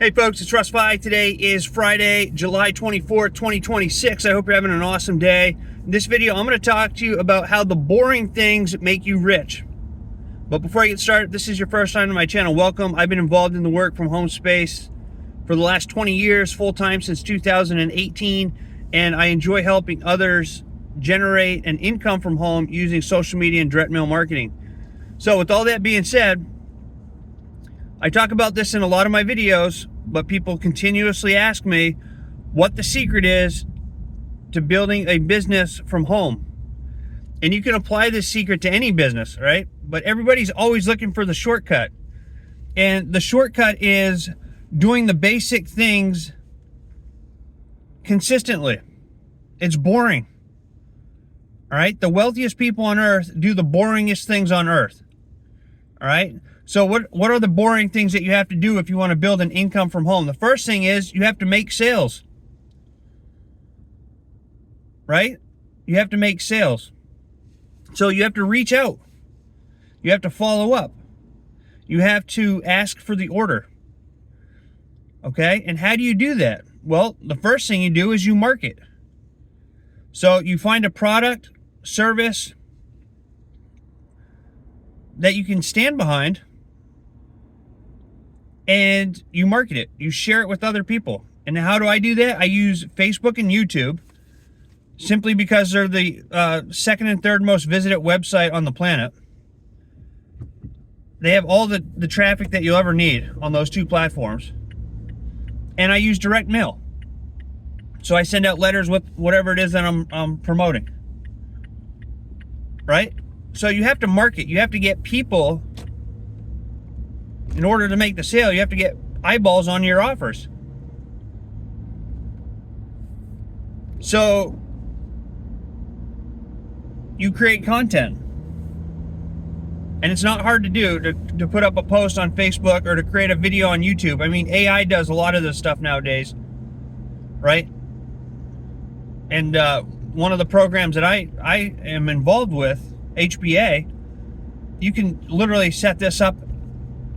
Hey folks, it's Russ. Today is Friday, July 24th, 2026. I hope you're having an awesome day. In this video, I'm going to talk to you about how the boring things make you rich. But before I get started, if this is your first time to my channel, welcome. I've been involved in the work from home space for the last 20 years, full-time since 2018, and I enjoy helping others generate an income from home using social media and direct mail marketing. So with all that being said, I talk about this in a lot of my videos, but people continuously ask me what the secret is to building a business from home. And you can apply this secret to any business, right? But everybody's always looking for the shortcut. And the shortcut is doing the basic things consistently. It's boring. All right? The wealthiest people on earth do the boringest things on earth. All right? So what are the boring things that you have to do if you want to build an income from home? The first thing is you have to make sales. Right? You have to make sales. So you have to reach out. You have to follow up. You have to ask for the order. Okay? And how do you do that? Well, the first thing you do is you market. So you find a product, service that you can stand behind, and you market it. You share it with other people. And how do I do that? I use Facebook and YouTube simply because they're the second and third most visited website on the planet. They have all the traffic that you'll ever need on those two platforms. And I use direct mail. So I send out letters with whatever it is that I'm promoting. Right? So you have to market. You have to get people. In order to make the sale, you have to get eyeballs on your offers. So you create content. And it's not hard to do, to put up a post on Facebook or to create a video on YouTube. I mean, AI does a lot of this stuff nowadays, right? And one of the programs that I am involved with, HBA, you can literally set this up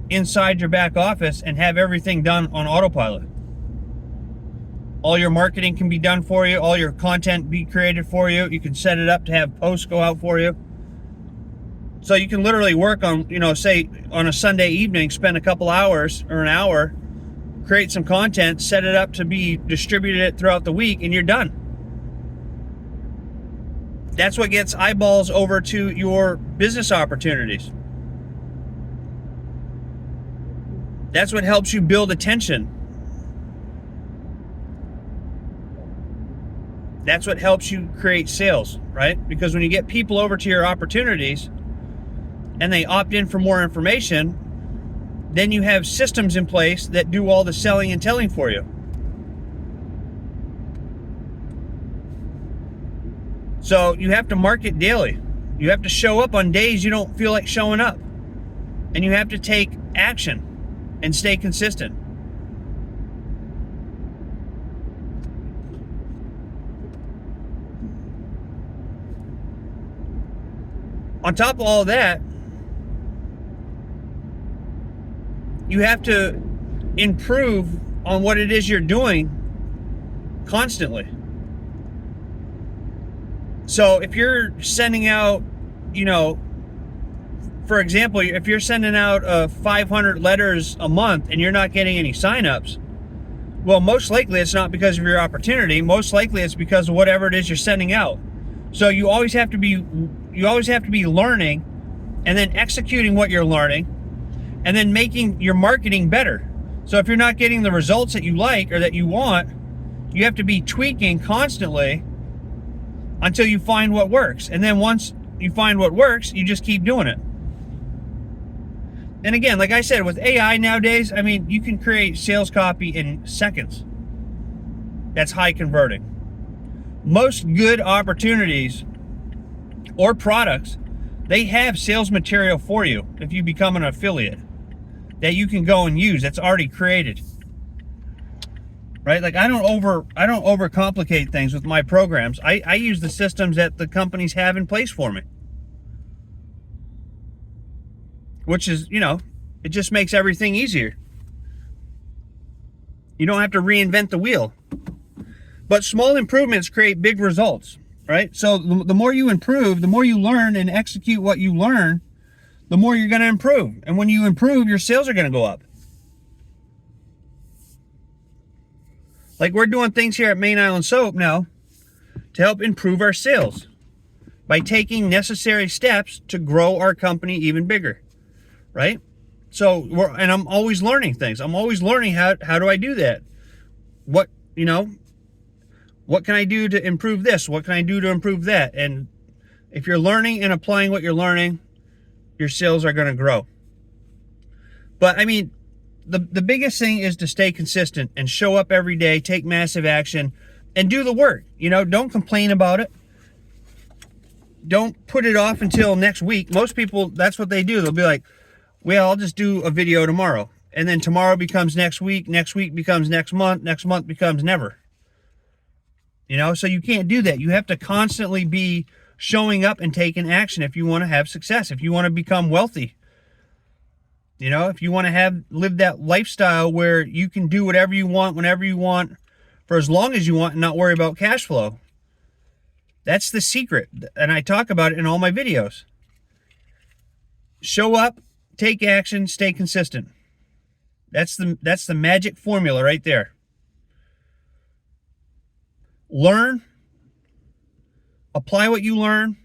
inside your back office and have everything done on autopilot. All your marketing can be done for you. All your content be created for you. You can set it up to have posts go out for you. So you can literally work on, say on a Sunday evening, spend a couple hours or an hour, create some content, set it up to be distributed throughout the week, and you're done. That's what gets eyeballs over to your business opportunities. That's what helps you build attention. That's what helps you create sales, right? Because when you get people over to your opportunities and they opt in for more information, then you have systems in place that do all the selling and telling for you. So you have to market daily. You have to show up on days you don't feel like showing up. And you have to take action and stay consistent. On top of all that, you have to improve on what it is you're doing constantly. So if you're sending out, for example, if you're sending out 500 letters a month and you're not getting any signups, well, most likely it's not because of your opportunity. Most likely it's because of whatever it is you're sending out. So you always have to be learning and then executing what you're learning and then making your marketing better. So if you're not getting the results that you like or that you want, you have to be tweaking constantly until you find what works. And then once you find what works, you just keep doing it. And again, like I said, with AI nowadays, I mean, you can create sales copy in seconds. That's high converting. Most good opportunities or products, they have sales material for you if you become an affiliate that you can go and use that's already created. Right? Like I don't overcomplicate things with my programs. I use the systems that the companies have in place for me. Which is, it just makes everything easier. You don't have to reinvent the wheel. But small improvements create big results, right? So the more you improve, the more you learn and execute what you learn, the more you're going to improve. And when you improve, your sales are going to go up. Like we're doing things here at Main Island Soap now to help improve our sales by taking necessary steps to grow our company even bigger, right? So and I'm always learning things. I'm always learning how do I do that? What can I do to improve this? What can I do to improve that? And if you're learning and applying what you're learning, your sales are going to grow. But I mean, the biggest thing is to stay consistent and show up every day, take massive action, and do the work. Don't complain about it. Don't put it off until next week. Most people, that's what they do. They'll be like, well, I'll just do a video tomorrow. And then tomorrow becomes next week becomes next month becomes never. So you can't do that. You have to constantly be showing up and taking action if you want to have success, if you want to become wealthy. If you want to live that lifestyle where you can do whatever you want, whenever you want, for as long as you want and not worry about cash flow. That's the secret. And I talk about it in all my videos. Show up, take action, stay consistent. That's the magic formula right there. Learn, apply what you learn.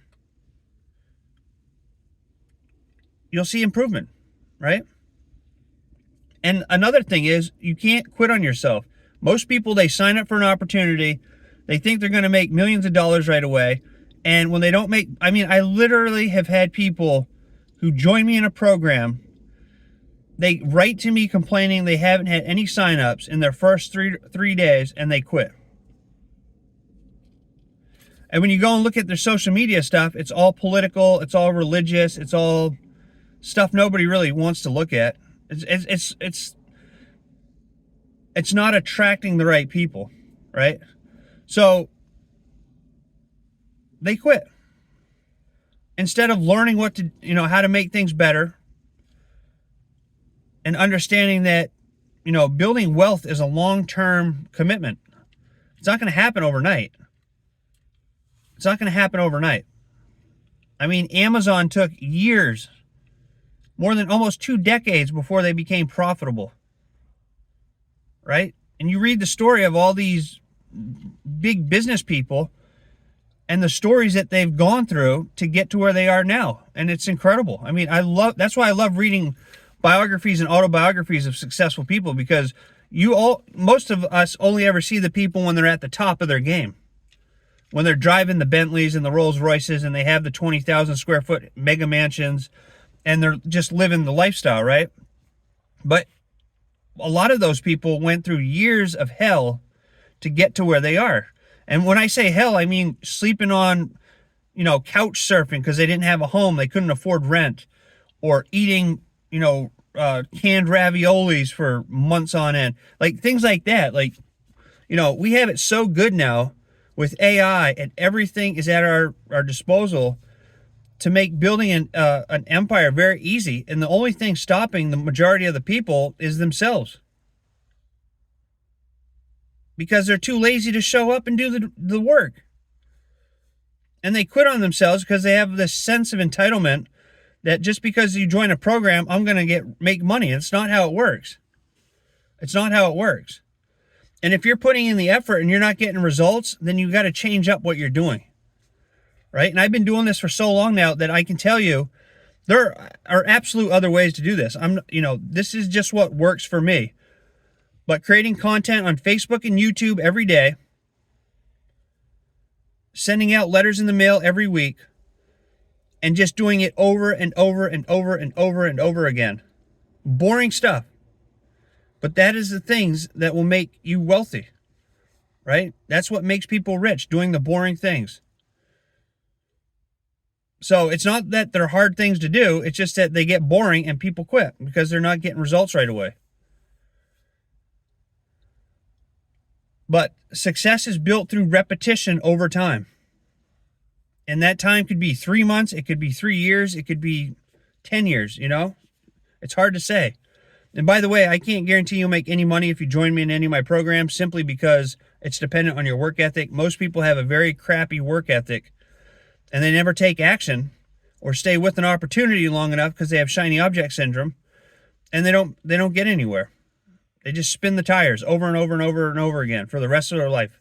You'll see improvement, right? And another thing is you can't quit on yourself. Most people, they sign up for an opportunity. They think they're going to make millions of dollars right away. And when they don't make, I literally have had people who join me in a program. They write to me complaining they haven't had any signups in their first three days, and they quit. And when you go and look at their social media stuff, it's all political, it's all religious, it's all stuff nobody really wants to look at. It's not attracting the right people, right? So they quit. Instead of learning how to make things better and understanding that, building wealth is a long-term commitment. It's not going to happen overnight. It's not going to happen overnight. Amazon took years, more than almost 2 decades before they became profitable, right? And you read the story of all these big business people and the stories that they've gone through to get to where they are now. And it's incredible. That's why I love reading biographies and autobiographies of successful people, because most of us only ever see the people when they're at the top of their game. When they're driving the Bentleys and the Rolls Royces and they have the 20,000 square foot mega mansions and they're just living the lifestyle, right? But a lot of those people went through years of hell to get to where they are. And when I say hell, I mean sleeping on, couch surfing because they didn't have a home, they couldn't afford rent, or eating, canned raviolis for months on end. Like things like that. Like, we have it so good now with AI, and everything is at our disposal to make building an empire very easy. And the only thing stopping the majority of the people is themselves. Because they're too lazy to show up and do the work. And they quit on themselves because they have this sense of entitlement that just because you join a program, I'm going to make money. It's not how it works. It's not how it works. And if you're putting in the effort and you're not getting results, then you got to change up what you're doing, right? And I've been doing this for so long now that I can tell you there are absolute other ways to do this. This is just what works for me. But creating content on Facebook and YouTube every day, sending out letters in the mail every week, and just doing it over and over and over and over and over again. Boring stuff. But that is the things that will make you wealthy, right? That's what makes people rich, doing the boring things. So it's not that they're hard things to do. It's just that they get boring and people quit because they're not getting results right away. But success is built through repetition over time. And that time could be 3 months. It could be 3 years. It could be 10 years, It's hard to say. And by the way, I can't guarantee you'll make any money if you join me in any of my programs, simply because it's dependent on your work ethic. Most people have a very crappy work ethic, and they never take action or stay with an opportunity long enough because they have shiny object syndrome, and they don't get anywhere. They just spin the tires over and over and over and over again for the rest of their life,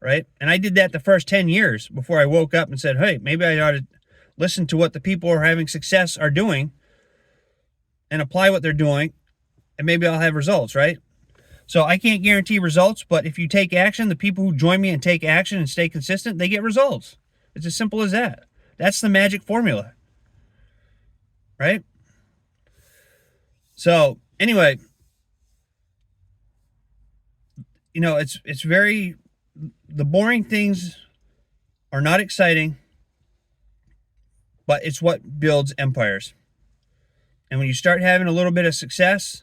right? And I did that the first 10 years before I woke up and said, hey, maybe I ought to listen to what the people who are having success are doing and apply what they're doing, and maybe I'll have results, right? So I can't guarantee results, but if you take action, the people who join me and take action and stay consistent, they get results. It's as simple as that. That's the magic formula, right? So anyway, you know, it's very, the boring things are not exciting, but it's what builds empires. And when you start having a little bit of success,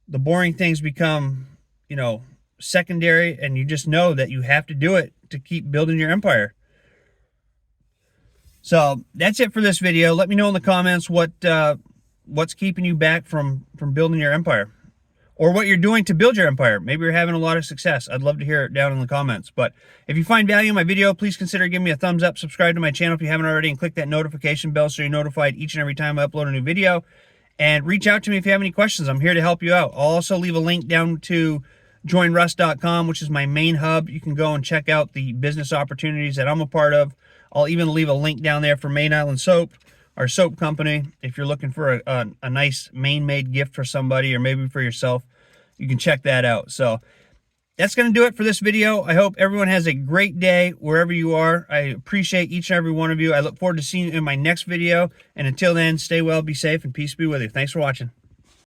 the boring things become, you know, secondary, and you just know that you have to do it to keep building your empire. So that's it for this video. Let me know in the comments what's keeping you back from building your empire, or what you're doing to build your empire. Maybe you're having a lot of success. I'd love to hear it down in the comments. But if you find value in my video, please consider giving me a thumbs up, subscribe to my channel if you haven't already, and click that notification bell so you're notified each and every time I upload a new video. And reach out to me if you have any questions. I'm here to help you out. I'll also leave a link down to joinruss.com, which is my main hub. You can go and check out the business opportunities that I'm a part of. I'll even leave a link down there for Main Island Soap, our soap company. If you're looking for a nice Maine-made gift for somebody, or maybe for yourself, you can check that out. So that's going to do it for this video. I hope everyone has a great day wherever you are. I appreciate each and every one of you. I look forward to seeing you in my next video. And until then, stay well, be safe, and peace be with you. Thanks for watching.